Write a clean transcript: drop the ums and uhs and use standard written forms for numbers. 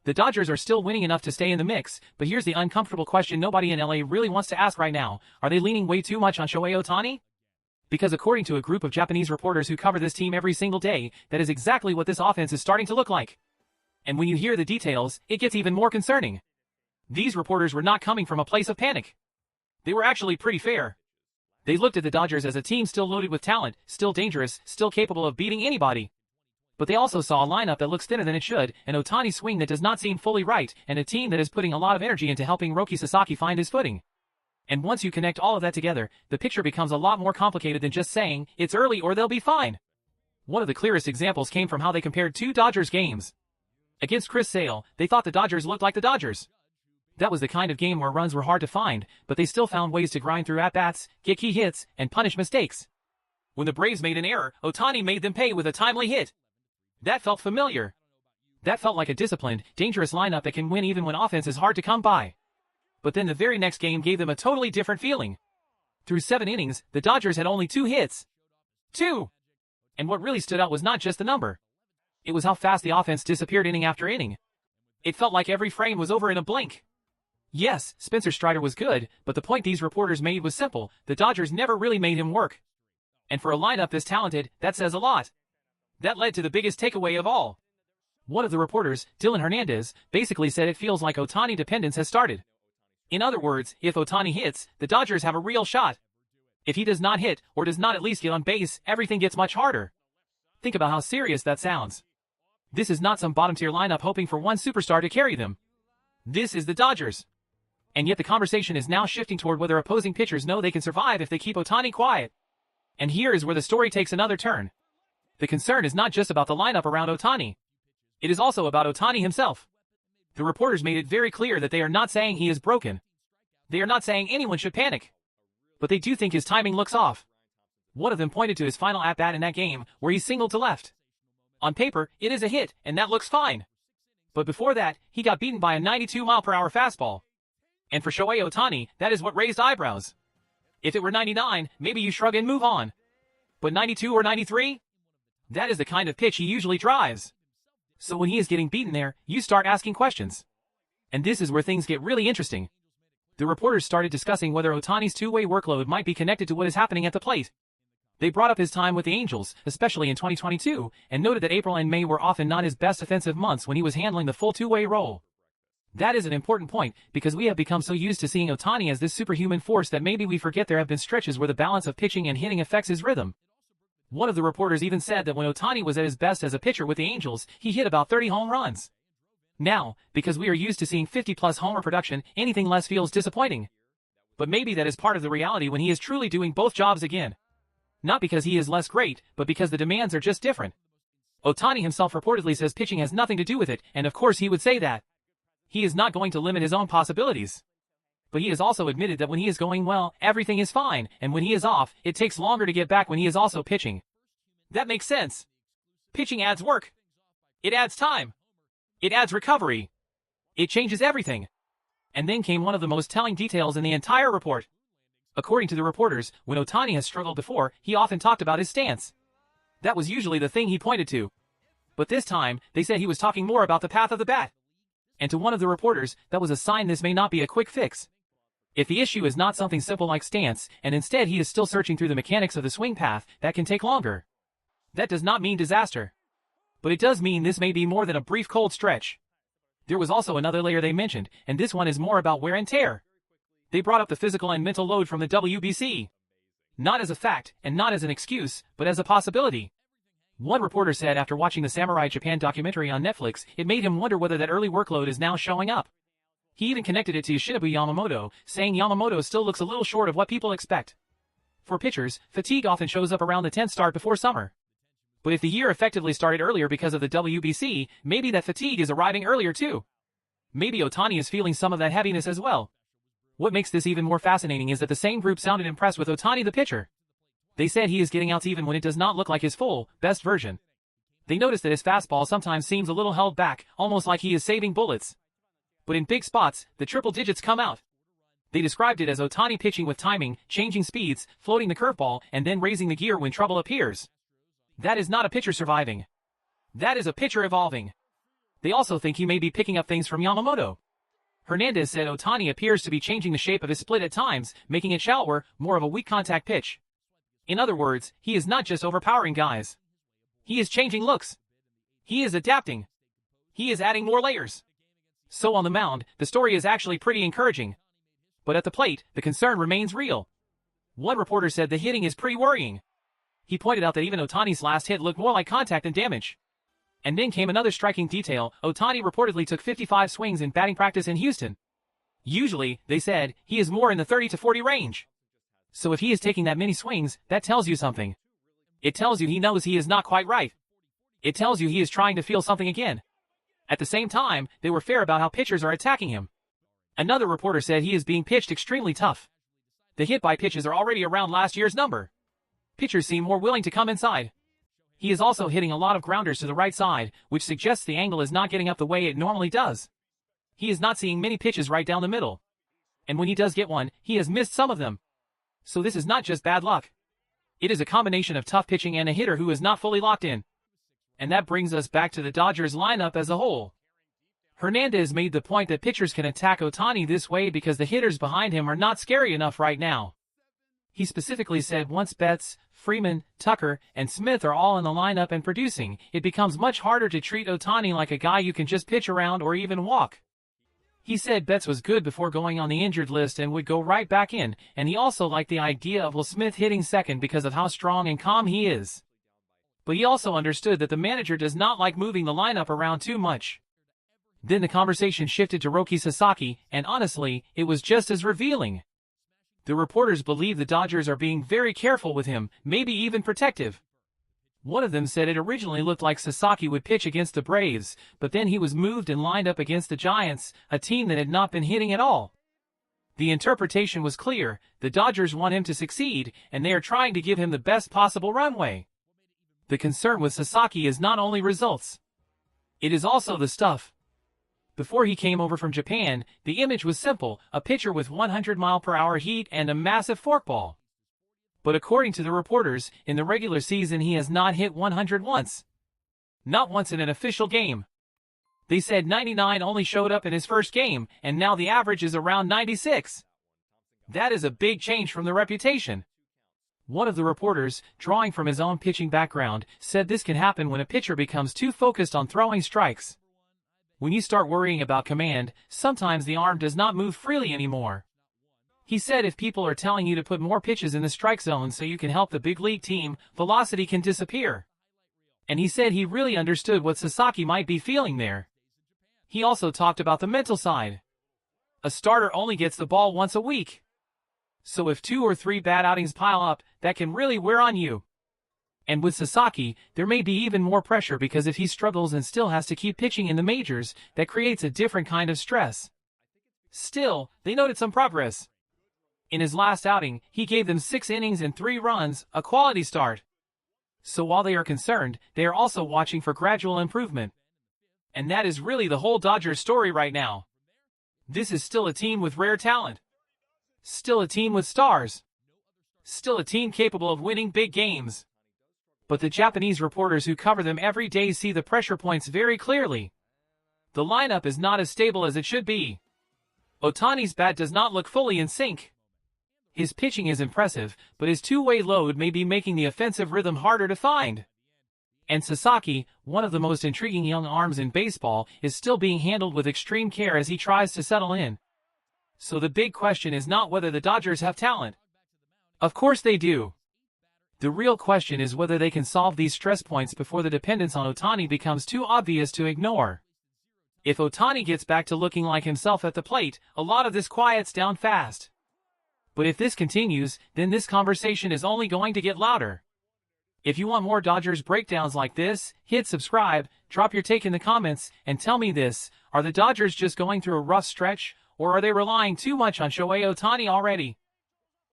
The Dodgers are still winning enough to stay in the mix, but here's the uncomfortable question nobody in LA really wants to ask right now. Are they leaning way too much on Shohei Ohtani? Because according to a group of Japanese reporters who cover this team every single day, that is exactly what this offense is starting to look like. And when you hear the details, it gets even more concerning. These reporters were not coming from a place of panic. They were actually pretty fair. They looked at the Dodgers as a team still loaded with talent, still dangerous, still capable of beating anybody. But they also saw a lineup that looks thinner than it should, an Ohtani swing that does not seem fully right, and a team that is putting a lot of energy into helping Roki Sasaki find his footing. And once you connect all of that together, the picture becomes a lot more complicated than just saying, it's early or they'll be fine. One of the clearest examples came from how they compared two Dodgers games. Against Chris Sale, they thought the Dodgers looked like the Dodgers. That was the kind of game where runs were hard to find, but they still found ways to grind through at-bats, get key hits, and punish mistakes. When the Braves made an error, Ohtani made them pay with a timely hit. That felt familiar. That felt like a disciplined, dangerous lineup that can win even when offense is hard to come by. But then the very next game gave them a totally different feeling. Through 7 innings, the Dodgers had only 2 hits. 2! And what really stood out was not just the number. It was how fast the offense disappeared inning after inning. It felt like every frame was over in a blink. Yes, Spencer Strider was good, but the point these reporters made was simple. The Dodgers never really made him work. And for a lineup this talented, that says a lot. That led to the biggest takeaway of all. One of the reporters, Dylan Hernandez, basically said it feels like Ohtani dependence has started. In other words, if Ohtani hits, the Dodgers have a real shot. If he does not hit, or does not at least get on base, everything gets much harder. Think about how serious that sounds. This is not some bottom-tier lineup hoping for one superstar to carry them. This is the Dodgers. And yet the conversation is now shifting toward whether opposing pitchers know they can survive if they keep Ohtani quiet. And here is where the story takes another turn. The concern is not just about the lineup around Ohtani. It is also about Ohtani himself. The reporters made it very clear that they are not saying he is broken. They are not saying anyone should panic. But they do think his timing looks off. One of them pointed to his final at-bat in that game, where he singled to left. On paper, it is a hit, and that looks fine. But before that, he got beaten by a 92-mile-per-hour fastball. And for Shohei Ohtani, that is what raised eyebrows. If it were 99, maybe you shrug and move on. But 92 or 93? That is the kind of pitch he usually drives. So when he is getting beaten there, you start asking questions. And this is where things get really interesting. The reporters started discussing whether Ohtani's two-way workload might be connected to what is happening at the plate. They brought up his time with the Angels, especially in 2022, and noted that April and May were often not his best offensive months when he was handling the full two-way role. That is an important point, because we have become so used to seeing Ohtani as this superhuman force that maybe we forget there have been stretches where the balance of pitching and hitting affects his rhythm. One of the reporters even said that when Ohtani was at his best as a pitcher with the Angels, he hit about 30 home runs. Now, because we are used to seeing 50-plus homer production, anything less feels disappointing. But maybe that is part of the reality when he is truly doing both jobs again. Not because he is less great, but because the demands are just different. Ohtani himself reportedly says pitching has nothing to do with it, and of course he would say that. He is not going to limit his own possibilities. But he has also admitted that when he is going well, everything is fine, and when he is off, it takes longer to get back when he is also pitching. That makes sense. Pitching adds work. It adds time. It adds recovery. It changes everything. And then came one of the most telling details in the entire report. According to the reporters, when Ohtani has struggled before, he often talked about his stance. That was usually the thing he pointed to. But this time, they said he was talking more about the path of the bat. And to one of the reporters, that was a sign this may not be a quick fix. If the issue is not something simple like stance, and instead he is still searching through the mechanics of the swing path, that can take longer. That does not mean disaster. But it does mean this may be more than a brief cold stretch. There was also another layer they mentioned, and this one is more about wear and tear. They brought up the physical and mental load from the WBC. Not as a fact, and not as an excuse, but as a possibility. One reporter said after watching the Samurai Japan documentary on Netflix, it made him wonder whether that early workload is now showing up. He even connected it to Yoshinobu Yamamoto, saying Yamamoto still looks a little short of what people expect. For pitchers, fatigue often shows up around the 10th start before summer. But if the year effectively started earlier because of the WBC, maybe that fatigue is arriving earlier too. Maybe Ohtani is feeling some of that heaviness as well. What makes this even more fascinating is that the same group sounded impressed with Ohtani the pitcher. They said he is getting outs even when it does not look like his full, best version. They noticed that his fastball sometimes seems a little held back, almost like he is saving bullets. But in big spots, the triple digits come out. They described it as Ohtani pitching with timing, changing speeds, floating the curveball, and then raising the gear when trouble appears. That is not a pitcher surviving. That is a pitcher evolving. They also think he may be picking up things from Yamamoto. Hernandez said Ohtani appears to be changing the shape of his split at times, making it shallower, more of a weak contact pitch. In other words, he is not just overpowering guys. He is changing looks. He is adapting. He is adding more layers. So on the mound, the story is actually pretty encouraging. But at the plate, the concern remains real. One reporter said the hitting is pretty worrying. He pointed out that even Ohtani's last hit looked more like contact than damage. And then came another striking detail. Ohtani reportedly took 55 swings in batting practice in Houston. Usually, they said, he is more in the 30 to 40 range. So if he is taking that many swings, that tells you something. It tells you he knows he is not quite right. It tells you he is trying to feel something again. At the same time, they were fair about how pitchers are attacking him. Another reporter said he is being pitched extremely tough. The hit-by pitches are already around last year's number. Pitchers seem more willing to come inside. He is also hitting a lot of grounders to the right side, which suggests the angle is not getting up the way it normally does. He is not seeing many pitches right down the middle. And when he does get one, he has missed some of them. So this is not just bad luck. It is a combination of tough pitching and a hitter who is not fully locked in. And that brings us back to the Dodgers lineup as a whole. Hernandez made the point that pitchers can attack Ohtani this way because the hitters behind him are not scary enough right now. He specifically said once Betts, Freeman, Tucker, and Smith are all in the lineup and producing, it becomes much harder to treat Ohtani like a guy you can just pitch around or even walk. He said Betts was good before going on the injured list and would go right back in, and he also liked the idea of Will Smith hitting second because of how strong and calm he is. But he also understood that the manager does not like moving the lineup around too much. Then the conversation shifted to Roki Sasaki, and honestly, it was just as revealing. The reporters believe the Dodgers are being very careful with him, maybe even protective. One of them said it originally looked like Sasaki would pitch against the Braves, but then he was moved and lined up against the Giants, a team that had not been hitting at all. The interpretation was clear: the Dodgers want him to succeed, and they are trying to give him the best possible runway. The concern with Sasaki is not only results. It is also the stuff. Before he came over from Japan, the image was simple: a pitcher with 100-mile-per-hour heat and a massive forkball. But according to the reporters, in the regular season he has not hit 100 once. Not once in an official game. They said 99 only showed up in his first game, and now the average is around 96. That is a big change from the reputation. One of the reporters, drawing from his own pitching background, said this can happen when a pitcher becomes too focused on throwing strikes. When you start worrying about command, sometimes the arm does not move freely anymore. He said if people are telling you to put more pitches in the strike zone so you can help the big league team, velocity can disappear. And he said he really understood what Sasaki might be feeling there. He also talked about the mental side. A starter only gets the ball once a week. So if 2 or 3 bad outings pile up, that can really wear on you. And with Sasaki, there may be even more pressure because if he struggles and still has to keep pitching in the majors, that creates a different kind of stress. Still, they noted some progress. In his last outing, he gave them 6 innings and 3 runs, a quality start. So while they are concerned, they are also watching for gradual improvement. And that is really the whole Dodgers story right now. This is still a team with rare talent. Still a team with stars. Still a team capable of winning big games. But the Japanese reporters who cover them every day see the pressure points very clearly. The lineup is not as stable as it should be. Ohtani's bat does not look fully in sync. His pitching is impressive, but his two-way load may be making the offensive rhythm harder to find. And Sasaki, one of the most intriguing young arms in baseball, is still being handled with extreme care as he tries to settle in. So the big question is not whether the Dodgers have talent. Of course they do. The real question is whether they can solve these stress points before the dependence on Ohtani becomes too obvious to ignore. If Ohtani gets back to looking like himself at the plate, a lot of this quiets down fast. But if this continues, then this conversation is only going to get louder. If you want more Dodgers breakdowns like this, hit subscribe, drop your take in the comments, and tell me this: are the Dodgers just going through a rough stretch, or are they relying too much on Shohei Ohtani already?